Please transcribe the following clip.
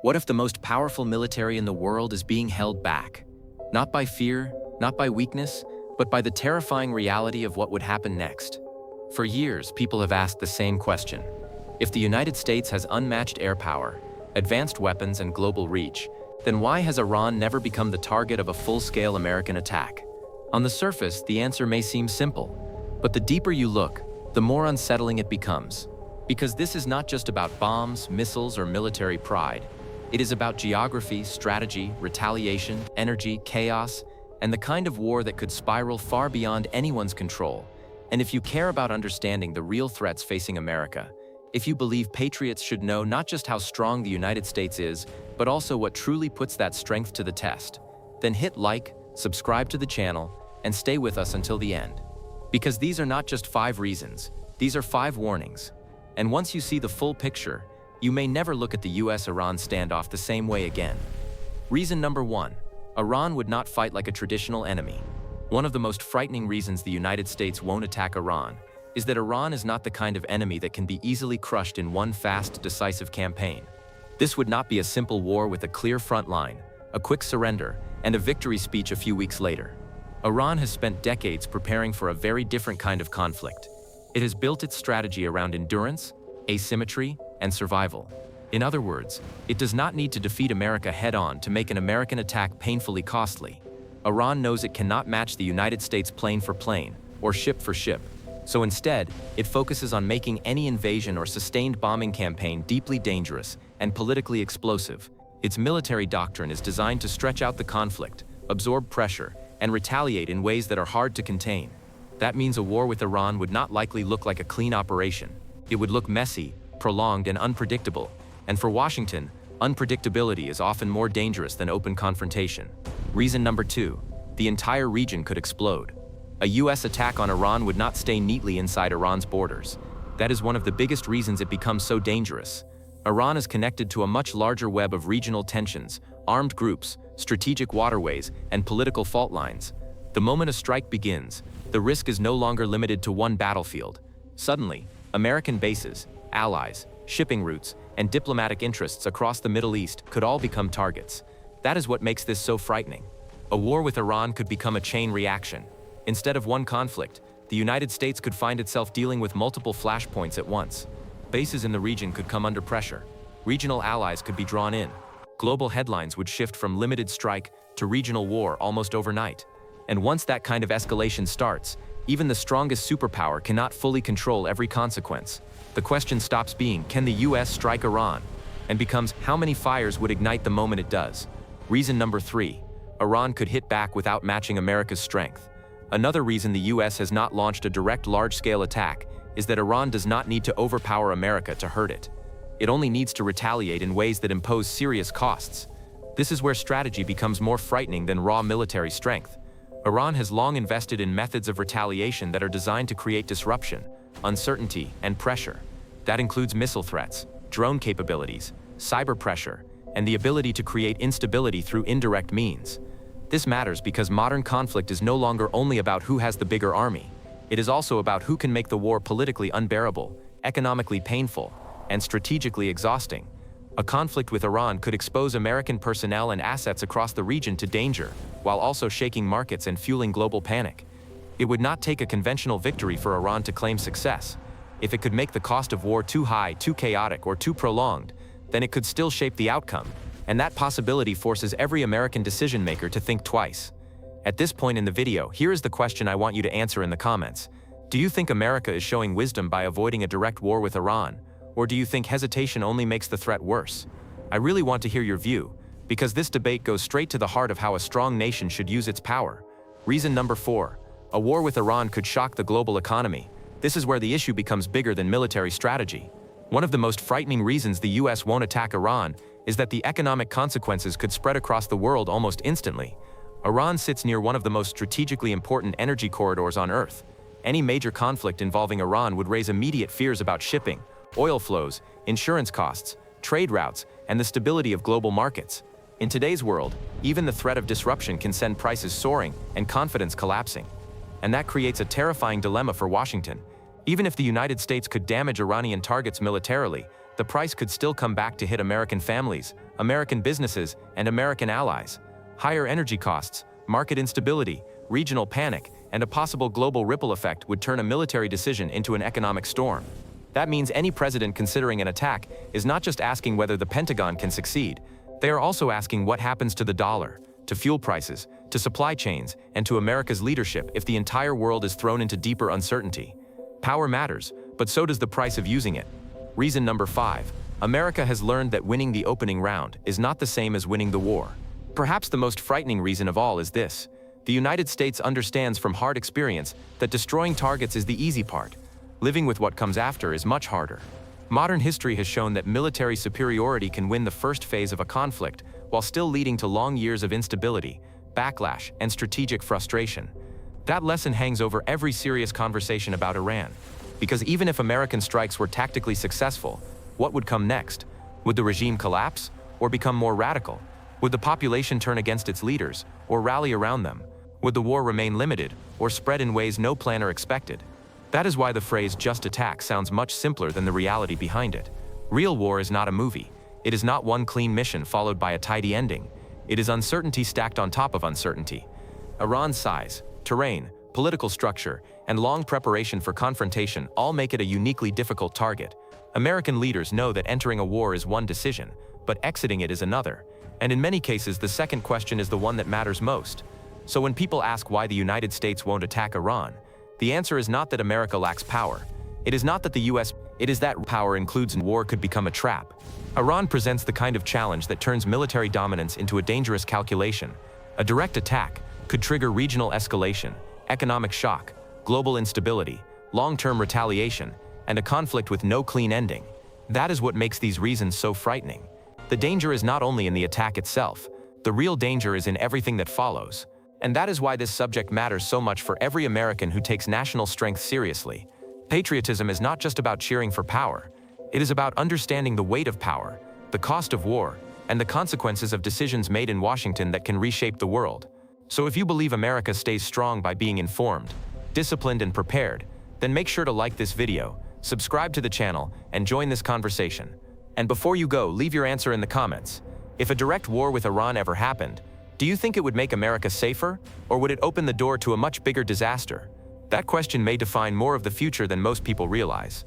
What if the most powerful military in the world is being held back? Not by fear, not by weakness, but by the terrifying reality of what would happen next. For years, people have asked the same question. If the United States has unmatched air power, advanced weapons, and global reach, then why has Iran never become the target of a full-scale American attack? On the surface, the answer may seem simple, but the deeper you look, the more unsettling it becomes. Because this is not just about bombs, missiles, or military pride. It is about geography, strategy, retaliation, energy, chaos, and the kind of war that could spiral far beyond anyone's control. And if you care about understanding the real threats facing America, if you believe patriots should know not just how strong the United States is, but also what truly puts that strength to the test, then hit like, subscribe to the channel, and stay with us until the end. Because these are not just 5 reasons, these are 5 warnings. And once you see the full picture, you may never look at the U.S. Iran standoff the same way again. Reason number 1. Iran would not fight like a traditional enemy. One of the most frightening reasons the United States won't attack Iran is that Iran is not the kind of enemy that can be easily crushed in one fast, decisive campaign. This would not be a simple war with a clear front line, a quick surrender, and a victory speech a few weeks later. Iran has spent decades preparing for a very different kind of conflict. It has built its strategy around endurance, asymmetry, and survival. In other words, it does not need to defeat America head-on to make an American attack painfully costly. Iran knows it cannot match the United States plane for plane, or ship for ship. So instead, it focuses on making any invasion or sustained bombing campaign deeply dangerous and politically explosive. Its military doctrine is designed to stretch out the conflict, absorb pressure, and retaliate in ways that are hard to contain. That means a war with Iran would not likely look like a clean operation. It would look messy, prolonged, and unpredictable. And for Washington, unpredictability is often more dangerous than open confrontation. Reason number 2. The entire region could explode. A U.S. attack on Iran would not stay neatly inside Iran's borders. That is one of the biggest reasons it becomes so dangerous. Iran is connected to a much larger web of regional tensions, armed groups, strategic waterways, and political fault lines. The moment a strike begins, the risk is no longer limited to one battlefield. Suddenly, American bases, allies, shipping routes, and diplomatic interests across the Middle East could all become targets. That is what makes this so frightening. A war with Iran could become a chain reaction. Instead of one conflict, the United States could find itself dealing with multiple flashpoints at once. Bases in the region could come under pressure. Regional allies could be drawn in. Global headlines would shift from limited strike to regional war almost overnight. And once that kind of escalation starts, even the strongest superpower cannot fully control every consequence. The question stops being, can the U.S. strike Iran? And becomes, how many fires would ignite the moment it does? Reason number 3. Iran could hit back without matching America's strength. Another reason the U.S. has not launched a direct large-scale attack is that Iran does not need to overpower America to hurt it. It only needs to retaliate in ways that impose serious costs. This is where strategy becomes more frightening than raw military strength. Iran has long invested in methods of retaliation that are designed to create disruption, uncertainty, and pressure. That includes missile threats, drone capabilities, cyber pressure, and the ability to create instability through indirect means. This matters because modern conflict is no longer only about who has the bigger army. It is also about who can make the war politically unbearable, economically painful, and strategically exhausting. A conflict with Iran could expose American personnel and assets across the region to danger, while also shaking markets and fueling global panic. It would not take a conventional victory for Iran to claim success. If it could make the cost of war too high, too chaotic, or too prolonged, then it could still shape the outcome. And that possibility forces every American decision-maker to think twice. At this point in the video, here is the question I want you to answer in the comments. Do you think America is showing wisdom by avoiding a direct war with Iran? Or do you think hesitation only makes the threat worse? I really want to hear your view, because this debate goes straight to the heart of how a strong nation should use its power. Reason number 4. A war with Iran could shock the global economy. This is where the issue becomes bigger than military strategy. One of the most frightening reasons the U.S. won't attack Iran is that the economic consequences could spread across the world almost instantly. Iran sits near one of the most strategically important energy corridors on Earth. Any major conflict involving Iran would raise immediate fears about shipping, oil flows, insurance costs, trade routes, and the stability of global markets. In today's world, even the threat of disruption can send prices soaring and confidence collapsing. And that creates a terrifying dilemma for Washington. Even if the United States could damage Iranian targets militarily, the price could still come back to hit American families, American businesses, and American allies. Higher energy costs, market instability, regional panic, and a possible global ripple effect would turn a military decision into an economic storm. That means any president considering an attack is not just asking whether the Pentagon can succeed, they are also asking what happens to the dollar, to fuel prices, to supply chains, and to America's leadership if the entire world is thrown into deeper uncertainty. Power matters, but so does the price of using it. Reason number 5. America has learned that winning the opening round is not the same as winning the war. Perhaps the most frightening reason of all is this. The United States understands from hard experience that destroying targets is the easy part. Living with what comes after is much harder. Modern history has shown that military superiority can win the first phase of a conflict while still leading to long years of instability, backlash, and strategic frustration. That lesson hangs over every serious conversation about Iran. Because even if American strikes were tactically successful, what would come next? Would the regime collapse or become more radical? Would the population turn against its leaders or rally around them? Would the war remain limited or spread in ways no planner expected? That is why the phrase "just attack" sounds much simpler than the reality behind it. Real war is not a movie. It is not one clean mission followed by a tidy ending. It is uncertainty stacked on top of uncertainty. Iran's size, terrain, political structure, and long preparation for confrontation all make it a uniquely difficult target. American leaders know that entering a war is one decision, but exiting it is another. And in many cases, the second question is the one that matters most. So when people ask why the United States won't attack Iran, the answer is not that America lacks power. It is not that it is that power includes war could become a trap. Iran presents the kind of challenge that turns military dominance into a dangerous calculation. A direct attack could trigger regional escalation, economic shock, global instability, long-term retaliation, and a conflict with no clean ending. That is what makes these reasons so frightening. The danger is not only in the attack itself, the real danger is in everything that follows. And that is why this subject matters so much for every American who takes national strength seriously. Patriotism is not just about cheering for power. It is about understanding the weight of power, the cost of war, and the consequences of decisions made in Washington that can reshape the world. So if you believe America stays strong by being informed, disciplined, and prepared, then make sure to like this video, subscribe to the channel, and join this conversation. And before you go, leave your answer in the comments. If a direct war with Iran ever happened, do you think it would make America safer, or would it open the door to a much bigger disaster? That question may define more of the future than most people realize.